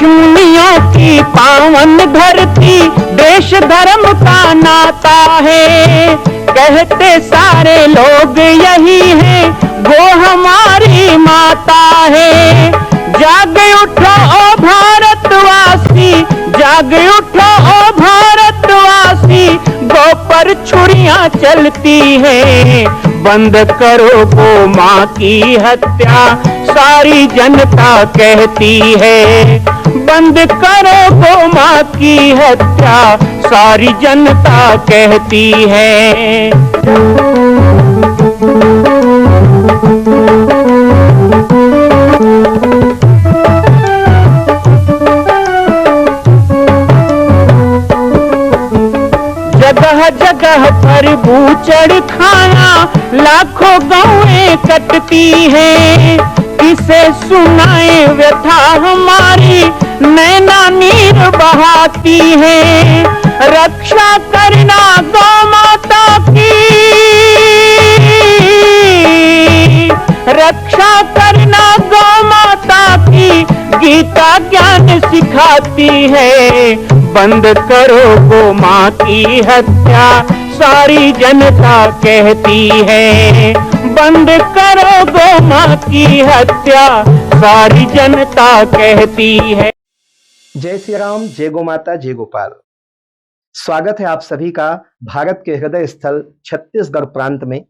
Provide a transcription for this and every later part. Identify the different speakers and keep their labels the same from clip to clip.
Speaker 1: ऋषिमुनियों की पावन धरती, देश धर्म का नाता है। कहते सारे लोग यही है, वो हमारी माता है। जाग उठो ओ भारतवासी, जाग उठो ओ भारतवासी, गौ पर छुरियां चलती है। बंद करो गौ माँ की हत्या, सारी जनता कहती है। बंद करो गौ माँ की हत्या, सारी जनता कहती है। जगह जगह पर बूचड़ खाना, लाखों गौएं कटती हैं। किसे सुनाए व्यथा हमारी, नैना नीर बहाती है। रक्षा करना गौ माता की, रक्षा करना गौ माता की, गीता ज्ञान सिखाती है। बंद करो गौ माँ की हत्या, सारी जनता कहती है। बंद करो गौ माँ की हत्या, सारी जनता कहती है।
Speaker 2: जय श्री राम, जय गौ माता, जय गोपाल। स्वागत है आप सभी का भारत के हृदय स्थल छत्तीसगढ़ प्रांत में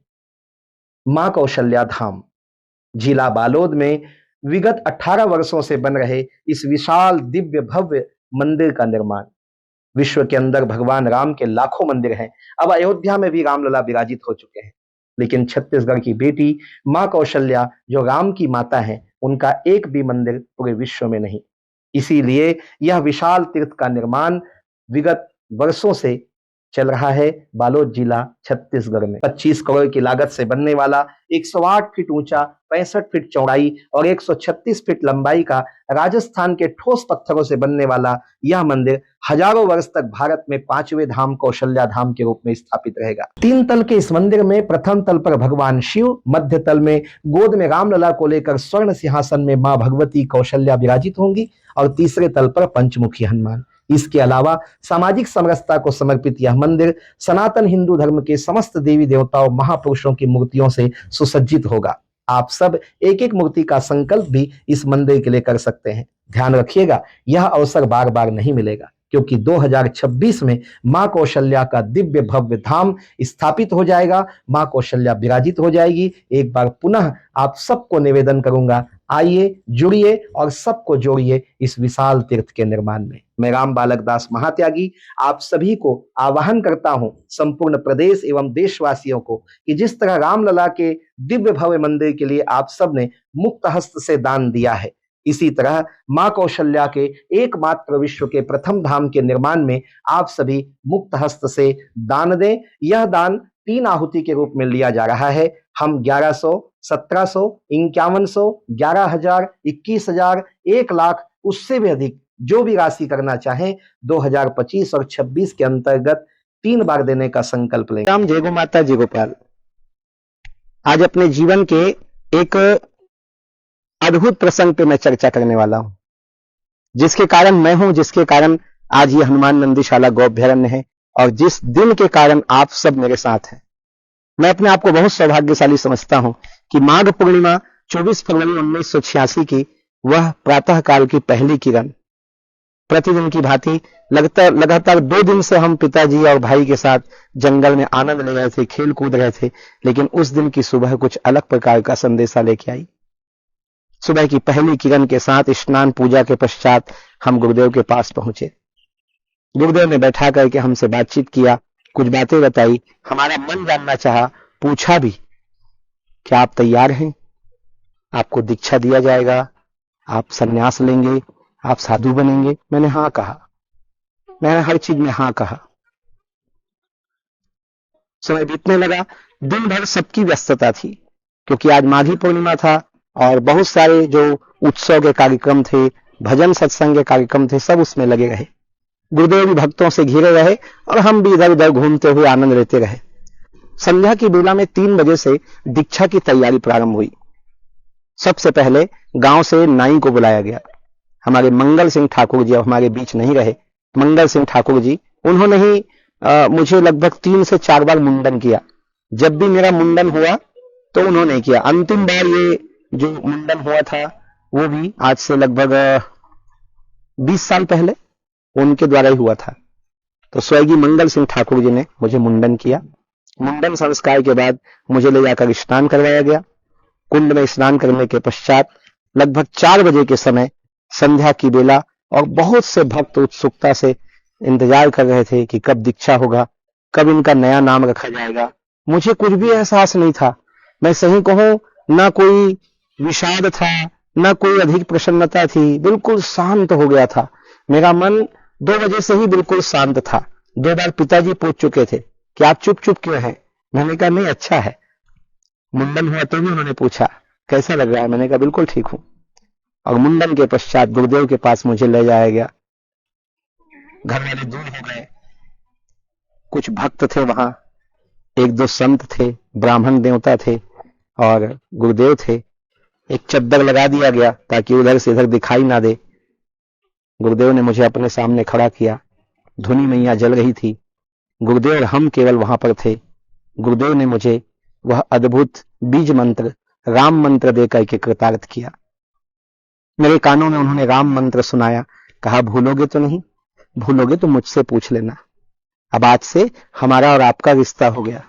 Speaker 2: मां कौशल्या धाम जिला बालोद में विगत 18 वर्षों से बन रहे इस विशाल दिव्य भव्य मंदिर का निर्माण। विश्व के अंदर भगवान राम के लाखों मंदिर हैं। अब अयोध्या में भी रामलला विराजित हो चुके हैं, लेकिन छत्तीसगढ़ की बेटी मां कौशल्या जो राम की माता है, उनका एक भी मंदिर पूरे विश्व में नहीं। इसीलिए यह विशाल तीर्थ का निर्माण विगत वर्षों से चल रहा है बालोद जिला छत्तीसगढ़ में। 25 करोड़ की लागत से बनने वाला 108 फीट ऊंचा, 65 फीट चौड़ाई और 136 फीट लंबाई का राजस्थान के ठोस पत्थरों से बनने वाला यह मंदिर हजारों वर्ष तक भारत में 5वें धाम कौशल्या धाम के रूप में स्थापित रहेगा। 3 तल के इस मंदिर में प्रथम तल पर भगवान शिव, मध्य तल में गोद में रामलला को लेकर स्वर्ण सिंहासन में मां भगवती कौशल्या विराजित होंगी और तीसरे तल पर पंचमुखी हनुमान। इसके अलावा सामाजिक समरसता को समर्पित यह मंदिर सनातन हिंदू धर्म के समस्त देवी देवताओं महापुरुषों की मूर्तियों से सुसज्जित होगा। आप सब एक एक मूर्ति का संकल्प भी इस मंदिर के लिए कर सकते हैं। ध्यान रखिएगा, यह अवसर बार बार नहीं मिलेगा, क्योंकि 2026 में मां कौशल्या का दिव्य भव्य धाम स्थापित हो जाएगा। मां कौशल्या विराजित हो जाएगी। एक बार पुनः आप सबको निवेदन करूंगा, आइए, जुड़िए और सबको जोड़िए इस विशाल तीर्थ के निर्माण में। मैं राम बालक दास महात्यागी आप सभी को आह्वान करता हूं, संपूर्ण प्रदेश एवं देशवासियों को, कि जिस तरह रामलला के दिव्य भव्य मंदिर के लिए आप सब ने मुक्त हस्त से दान दिया है, इसी तरह मां कौशल्या के एकमात्र विश्व के प्रथम धाम के निर्माण में आप सभी मुक्त हस्त से दान दें। यह दान 3 आहुति के रूप में लिया जा रहा है। हम 1100, 1700, 5100, 11,000, 21,000, 1 लाख, उससे भी अधिक जो भी राशि करना चाहें 2025 और 26 के अंतर्गत 3 बार देने का संकल्प लें।
Speaker 3: राम, जय गो माता, जय गोपाल। आज अपने जीवन के एक अद्भुत प्रसंग पे मैं चर्चा करने वाला हूं, जिसके कारण मैं हूं, जिसके कारण आज ये हनुमान नंदीशाला गौअभ्यारण्य है और जिस दिन के कारण आप सब मेरे साथ हैं। मैं अपने आप को बहुत सौभाग्यशाली समझता हूं कि माघ पूर्णिमा 24 फरवरी 1986 की वह प्रातः काल की पहली किरण, प्रतिदिन की भांति लगातार 2 दिन से हम पिताजी और भाई के साथ जंगल में आनंद ले रहे थे, खेल कूद रहे थे, लेकिन उस दिन की सुबह कुछ अलग प्रकार का संदेशा लेके आई। सुबह की पहली किरण के साथ स्नान पूजा के पश्चात हम गुरुदेव के पास पहुंचे। गुरुदेव ने बैठा करके हमसे बातचीत किया, कुछ बातें बताई, हमारा मन जानना चाहा, पूछा भी क्या आप तैयार हैं, आपको दीक्षा दिया जाएगा, आप संन्यास लेंगे, आप साधु बनेंगे। मैंने हाँ कहा, मैंने हर चीज में हाँ कहा। समय बीतने लगा, दिन भर सबकी व्यस्तता थी, क्योंकि आज माघी पूर्णिमा था और बहुत सारे जो उत्सव के कार्यक्रम थे, भजन सत्संग के कार्यक्रम थे, सब उसमें लगे रहे। गुरुदेव भी भक्तों से घिरे रहे और हम भी इधर उधर घूमते हुए आनंद लेते रहे। संध्या की बेला में 3 बजे से दीक्षा की तैयारी प्रारंभ हुई। सबसे पहले गांव से नाई को बुलाया गया। हमारे मंगल सिंह ठाकुर जी अब हमारे बीच नहीं रहे। मंगल सिंह ठाकुर जी, उन्होंने ही मुझे लगभग 3 से 4 बार मुंडन किया। जब भी मेरा मुंडन हुआ तो उन्होंने किया। अंतिम बार ये जो मुंडन हुआ था वो भी आज से लगभग 20 साल पहले उनके द्वारा ही हुआ था। तो स्वर्गीय मंगल सिंह ठाकुर जी ने मुझे मुंडन किया। मुंडन संस्कार के बाद मुझे ले जाकर स्नान करवाया गया। कुंड में स्नान करने के पश्चात लगभग 4 बजे के समय संध्या की बेला, और बहुत से भक्त उत्सुकता से इंतजार कर रहे थे कि कब दीक्षा होगा, कब इनका नया नाम रखा जाएगा। मुझे कुछ भी एहसास नहीं था। मैं सही कहूं, ना कोई विषाद था, ना कोई अधिक प्रसन्नता थी, बिल्कुल शांत हो गया था। मेरा मन 2 बजे से ही बिल्कुल शांत था। 2 बार पिताजी पूछ चुके थे कि आप चुप चुप क्यों हैं। मैंने कहा नहीं, अच्छा है। मुंडन हुआ तो भी उन्होंने पूछा कैसा लग रहा है, मैंने कहा बिल्कुल ठीक हूं। और मुंडन के पश्चात गुरुदेव के पास मुझे ले जाया गया। घर वाले दूर हो गए, कुछ भक्त थे वहां, 1-2 संत थे, ब्राह्मण देवता थे और गुरुदेव थे। एक चद्दर लगा दिया गया ताकि उधर से इधर दिखाई ना दे। गुरुदेव ने मुझे अपने सामने खड़ा किया। धुनी मैया जल रही थी। गुरुदेव और हम केवल वहां पर थे। गुरुदेव ने मुझे वह अद्भुत बीज मंत्र, राम मंत्र देकर के कृतार्थ किया। मेरे कानों में उन्होंने राम मंत्र सुनाया। कहा भूलोगे तो नहीं? भूलोगे तो मुझसे पूछ लेना। अब आज से हमारा और आपका रिश्ता हो गया।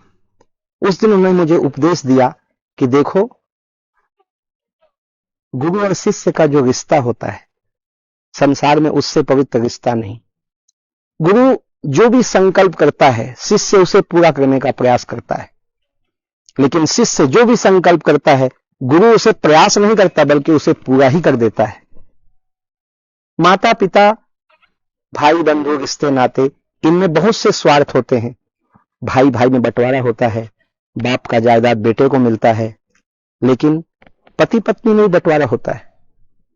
Speaker 3: उस दिन उन्होंने मुझे उपदेश दिया कि देखो, गुरु और शिष्य का जो रिश्ता होता है संसार में, उससे पवित्र रिश्ता नहीं। गुरु जो भी संकल्प करता है, शिष्य उसे पूरा करने का प्रयास करता है। लेकिन शिष्य जो भी संकल्प करता है, गुरु उसे प्रयास नहीं करता बल्कि उसे पूरा ही कर देता है। माता पिता, भाई बंधु, रिश्ते नाते, इनमें बहुत से स्वार्थ होते हैं। भाई भाई में बंटवारा होता है, बाप का जायदाद बेटे को मिलता है। लेकिन पति पत्नी में बंटवारा होता है,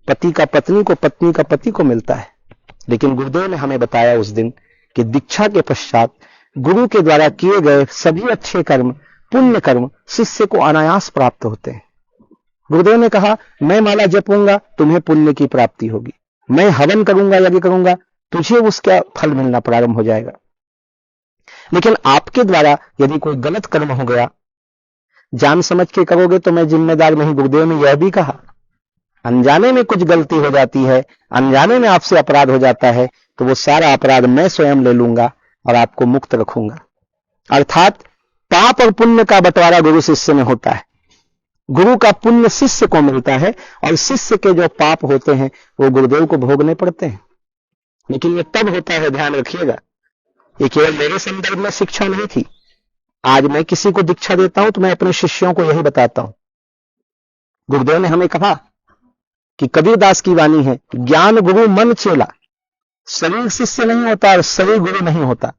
Speaker 3: पति का पत्नी को, पत्नी का पति को मिलता है। लेकिन गुरुदेव ने हमें बताया उस दिन कि दीक्षा के पश्चात गुरु के द्वारा किए गए सभी अच्छे कर्म, पुण्य कर्म शिष्य को अनायास प्राप्त होते हैं। गुरुदेव ने कहा, मैं माला जपूंगा, तुम्हें पुण्य की प्राप्ति होगी। मैं हवन करूंगा, यज्ञ करूंगा, तुझे उसका फल मिलना प्रारंभ हो जाएगा। लेकिन आपके द्वारा यदि कोई गलत कर्म हो गया, जान समझ के करोगे तो मैं जिम्मेदार नहीं। गुरुदेव ने यह भी कहा, अनजाने में कुछ गलती हो जाती है, अनजाने में आपसे अपराध हो जाता है, तो वो सारा अपराध मैं स्वयं ले लूंगा और आपको मुक्त रखूंगा। अर्थात पाप और पुण्य का बंटवारा गुरु शिष्य में होता है। गुरु का पुण्य शिष्य को मिलता है और शिष्य के जो पाप होते हैं वो गुरुदेव को भोगने पड़ते हैं। लेकिन ये तब होता है, ध्यान रखिएगा, ये केवल मेरे संदर्भ में शिक्षा नहीं थी। आज मैं किसी को दीक्षा देता हूं तो मैं अपने शिष्यों को यही बताता हूं। गुरुदेव ने हमें कहा कि कबीरदास की वाणी है, ज्ञान गुरु मन चेला। शरीर शिष्य नहीं होता और शरीर गुरु नहीं होता।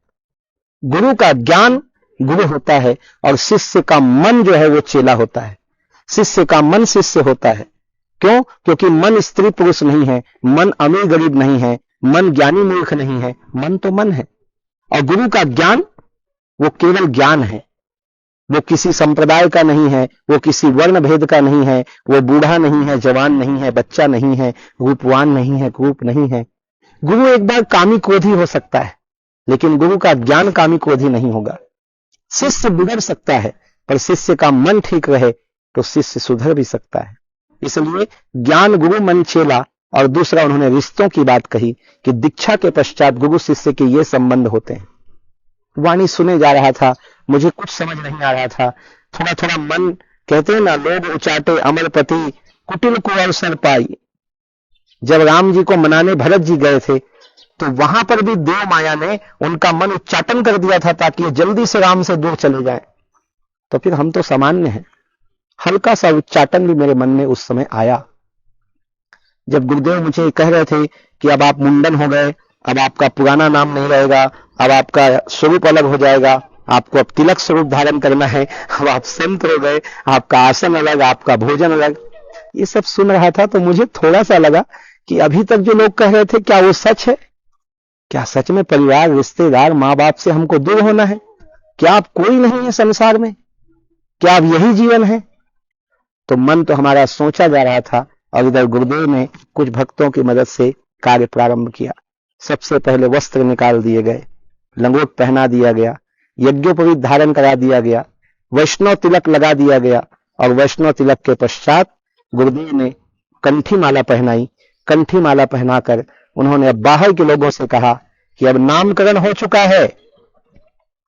Speaker 3: गुरु का ज्ञान गुरु होता है और शिष्य का मन जो है वो चेला होता है। शिष्य का मन शिष्य होता है। क्यों? क्योंकि मन स्त्री पुरुष नहीं है, मन अमीर गरीब नहीं है, मन ज्ञानी मूर्ख नहीं है, मन तो मन है। और गुरु का ज्ञान वो केवल ज्ञान है। वो किसी संप्रदाय का नहीं है, वो किसी वर्ण भेद का नहीं है, वो बूढ़ा नहीं है, जवान नहीं है, बच्चा नहीं है, रूपवान नहीं है, कुरूप नहीं है। गुरु एक बार कामी क्रोधी हो सकता है, लेकिन गुरु का ज्ञान कामी क्रोधी नहीं होगा। शिष्य बिगड़ सकता है, पर शिष्य का मन ठीक रहे तो शिष्य सुधर भी सकता है। इसलिए ज्ञान गुरु मन चेला। और दूसरा उन्होंने रिश्तों की बात कही कि दीक्षा के पश्चात गुरु शिष्य के ये संबंध होते हैं। वाणी सुने जा रहा था, मुझे कुछ समझ नहीं आ रहा था। थोड़ा थोड़ा मन, कहते हैं ना, लोग उचाटे अमरपति कुटिल को अवसर पाई। जब राम जी को मनाने भरत जी गए थे तो वहां पर भी देव माया ने उनका मन उच्चाटन कर दिया था ताकि जल्दी से राम से दूर चले जाएं। तो फिर हम तो सामान्य हैं, हल्का सा उच्चाटन भी मेरे मन में उस समय आया। जब गुरुदेव मुझे कह रहे थे कि अब आप मुंडन हो गए, अब आपका पुराना नाम नहीं रहेगा, अब आपका स्वरूप अलग हो जाएगा, आपको अब तिलक स्वरूप धारण करना है, अब आप संत हो गए, आपका आसन अलग, आपका भोजन अलग, ये सब सुन रहा था तो मुझे थोड़ा सा लगा कि अभी तक जो लोग कह रहे थे क्या वो सच है? क्या सच में परिवार, रिश्तेदार, माँ बाप से हमको दूर होना है? क्या अब कोई नहीं है संसार में? क्या अब यही जीवन है? तो मन तो हमारा सोचा जा रहा था और इधर गुरुदेव ने कुछ भक्तों की मदद से कार्य प्रारंभ किया। सबसे पहले वस्त्र निकाल दिए गए, लंगोट पहना दिया गया, यज्ञोपवीत धारण करा दिया गया, वैष्णव तिलक लगा दिया गया और वैष्णव तिलक के पश्चात गुरुदेव ने कंठी माला पहनाई। कंठी माला पहनाकर उन्होंने अब बाहर के लोगों से कहा कि अब नामकरण हो चुका है।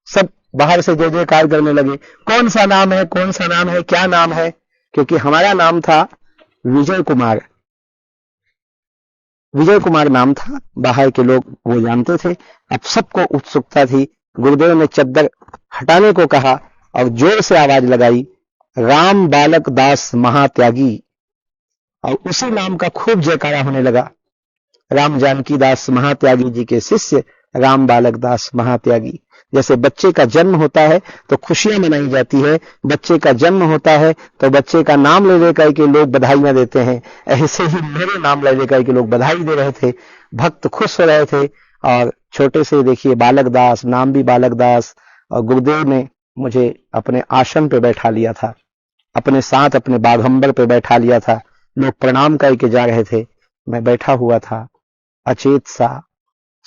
Speaker 3: सब बाहर से जय जयकार करने लगे, कौन सा नाम है, कौन सा नाम है, क्या नाम है, क्योंकि हमारा नाम था विजय कुमार। विजय कुमार नाम था, बाहर के लोग वो जानते थे। अब सबको उत्सुकता थी। गुरुदेव ने चद्दर हटाने को कहा और जोर से आवाज लगाई, राम बालक दास महात्यागी, और उसी नाम का खूब जयकारा होने लगा। राम जानकी दास महात्यागी जी के शिष्य राम बालक दास महात्यागी। जैसे बच्चे का जन्म होता है तो खुशियां मनाई जाती है, बच्चे का जन्म होता है तो बच्चे का नाम ले लेकर के लोग बधाइयां देते हैं, ऐसे ही मेरे नाम ले लेकर के लोग बधाई दे रहे थे, भक्त खुश हो रहे थे। और छोटे से देखिए बालक दास, नाम भी बालक दास। और गुरुदेव ने मुझे अपने आसन पे बैठा लिया था, अपने साथ अपने बाघंबर पे बैठा लिया था। लोग प्रणाम करके जा रहे थे, मैं बैठा हुआ था अचेत सा,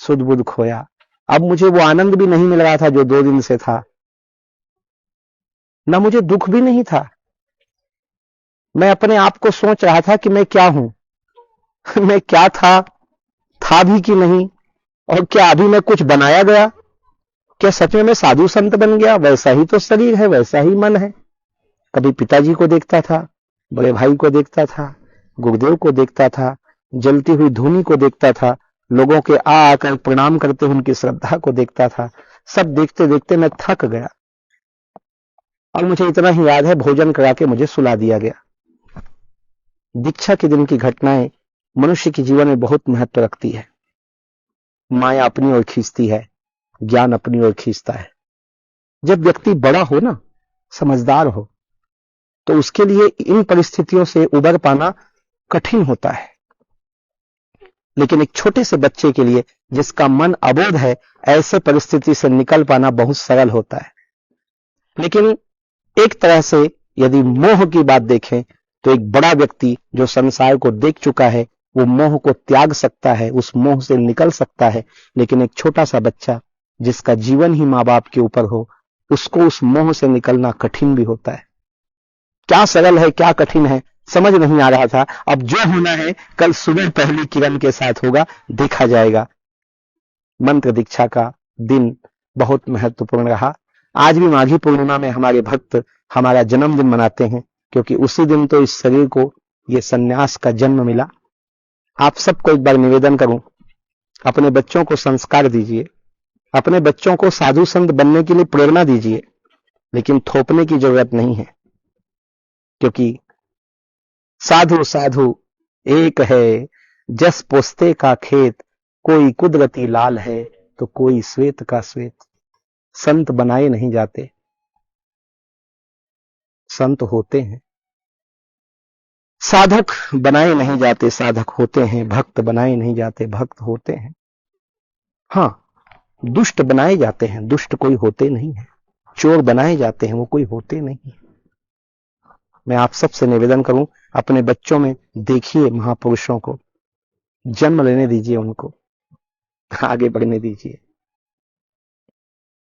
Speaker 3: सुध बुध खोया। अब मुझे वो आनंद भी नहीं मिल रहा था जो 2 दिन से था, ना मुझे दुख भी नहीं था। मैं अपने आप को सोच रहा था कि मैं क्या हूं, मैं क्या था भी कि नहीं, और क्या अभी मैं कुछ बनाया गया, क्या सच में मैं साधु संत बन गया। वैसा ही तो शरीर है, वैसा ही मन है। कभी पिताजी को देखता था, बड़े भाई को देखता था, गुरुदेव को देखता था, जलती हुई धूनी को देखता था, लोगों के आकर प्रणाम करते हुए उनकी श्रद्धा को देखता था। सब देखते देखते मैं थक गया और मुझे इतना ही याद है, भोजन करा के मुझे सुला दिया गया। दीक्षा के दिन की घटनाएं मनुष्य के जीवन में बहुत महत्व रखती है। माया अपनी ओर खींचती है, ज्ञान अपनी ओर खींचता है। जब व्यक्ति बड़ा हो ना, समझदार हो, तो उसके लिए इन परिस्थितियों से उबर पाना कठिन होता है। लेकिन एक छोटे से बच्चे के लिए जिसका मन अबोध है, ऐसे परिस्थिति से निकल पाना बहुत सरल होता है। लेकिन एक तरह से यदि मोह की बात देखें तो एक बड़ा व्यक्ति जो संसार को देख चुका है वो मोह को त्याग सकता है, उस मोह से निकल सकता है। लेकिन एक छोटा सा बच्चा जिसका जीवन ही माँ बाप के ऊपर हो, उसको उस मोह से निकलना कठिन भी होता है। क्या सरल है, क्या कठिन है, समझ नहीं आ रहा था। अब जो होना है कल सुबह पहली किरण के साथ होगा, देखा जाएगा। मंत्र दीक्षा का दिन बहुत महत्वपूर्ण रहा। आज भी माघी पूर्णिमा में हमारे भक्त हमारा जन्मदिन मनाते हैं, क्योंकि उसी दिन तो इस शरीर को ये सन्यास का जन्म मिला। आप सबको एक बार निवेदन करूं, अपने बच्चों को संस्कार दीजिए, अपने बच्चों को साधु संत बनने के लिए प्रेरणा दीजिए, लेकिन थोपने की जरूरत नहीं है। क्योंकि साधु साधु एक है, जस पोस्ते का खेत, कोई कुदरती लाल है तो कोई श्वेत का श्वेत। संत बनाए नहीं जाते, संत होते हैं। साधक बनाए नहीं जाते, साधक होते हैं। भक्त बनाए नहीं जाते, भक्त होते हैं। हां, दुष्ट बनाए जाते हैं, दुष्ट कोई होते नहीं है। चोर बनाए जाते हैं, वो कोई होते नहीं। मैं आप सबसे निवेदन करूं, अपने बच्चों में देखिए महापुरुषों को, जन्म लेने दीजिए, उनको आगे बढ़ने दीजिए।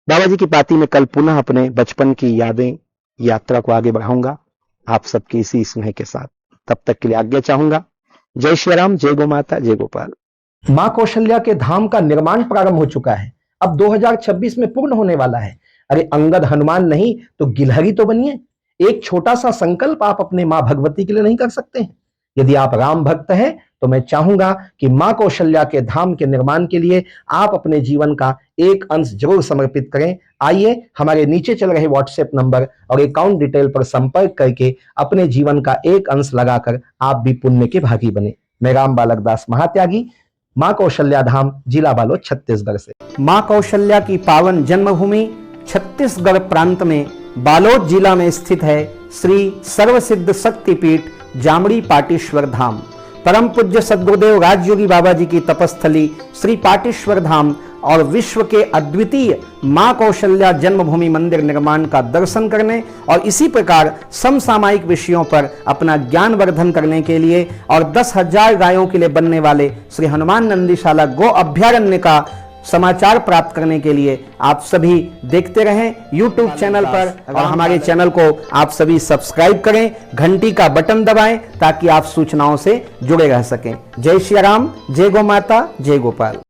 Speaker 3: बाबा जी की पाती में कल पुनः अपने बचपन की यादें, यात्रा को आगे बढ़ाऊंगा आप सबकी इसी स्नेह के साथ। तब तक के लिए आज्ञा चाहूंगा। जय श्री राम, जय गो माता, जय गोपाल।
Speaker 2: मां कौशल्या के धाम का निर्माण प्रारंभ हो चुका है, अब 2026 में पूर्ण होने वाला है। अरे अंगद हनुमान नहीं तो गिलहरी तो बनिए। एक छोटा सा संकल्प आप अपने मां भगवती के लिए नहीं कर सकते हैं? यदि आप राम भक्त हैं तो मैं चाहूंगा कि मां कौशल्या के धाम के निर्माण के लिए आप अपने जीवन का एक अंश जरूर समर्पित करें। आइए हमारे नीचे चल रहे व्हाट्सएप नंबर और अकाउंट डिटेल पर संपर्क करके अपने जीवन का एक अंश लगाकर आप भी पुण्य के भागी बने। मैं राम बालक दास महात्यागी, मां कौशल्या धाम, जिला बालोद, छत्तीसगढ़ से। मां कौशल्या की पावन जन्मभूमि छत्तीसगढ़ प्रांत में बालोद जिला में स्थित है श्री सर्वसिद्ध शक्तिपीठ जामड़ी पाटेश्वर धाम।
Speaker 3: परम पूज्य सद्गुरुदेव राजयोगी बाबा जी की तपस्थली श्री पाटेश्वर धाम और विश्व के अद्वितीय मां कौशल्या जन्मभूमि मंदिर निर्माण का दर्शन करने और इसी प्रकार समसामयिक विषयों पर अपना ज्ञान वर्धन करने के लिए और 10,000 गायों के लिए बनने वाले श्री हनुमान नंदीशाला गो अभ्यारण्य का समाचार प्राप्त करने के लिए आप सभी देखते रहें YouTube चैनल पर और हमारे चैनल को आप सभी सब्सक्राइब करें, घंटी का बटन दबाएं ताकि आप सूचनाओं से जुड़े रह सकें। जय श्री राम, जय गौ माता, जय गोपाल।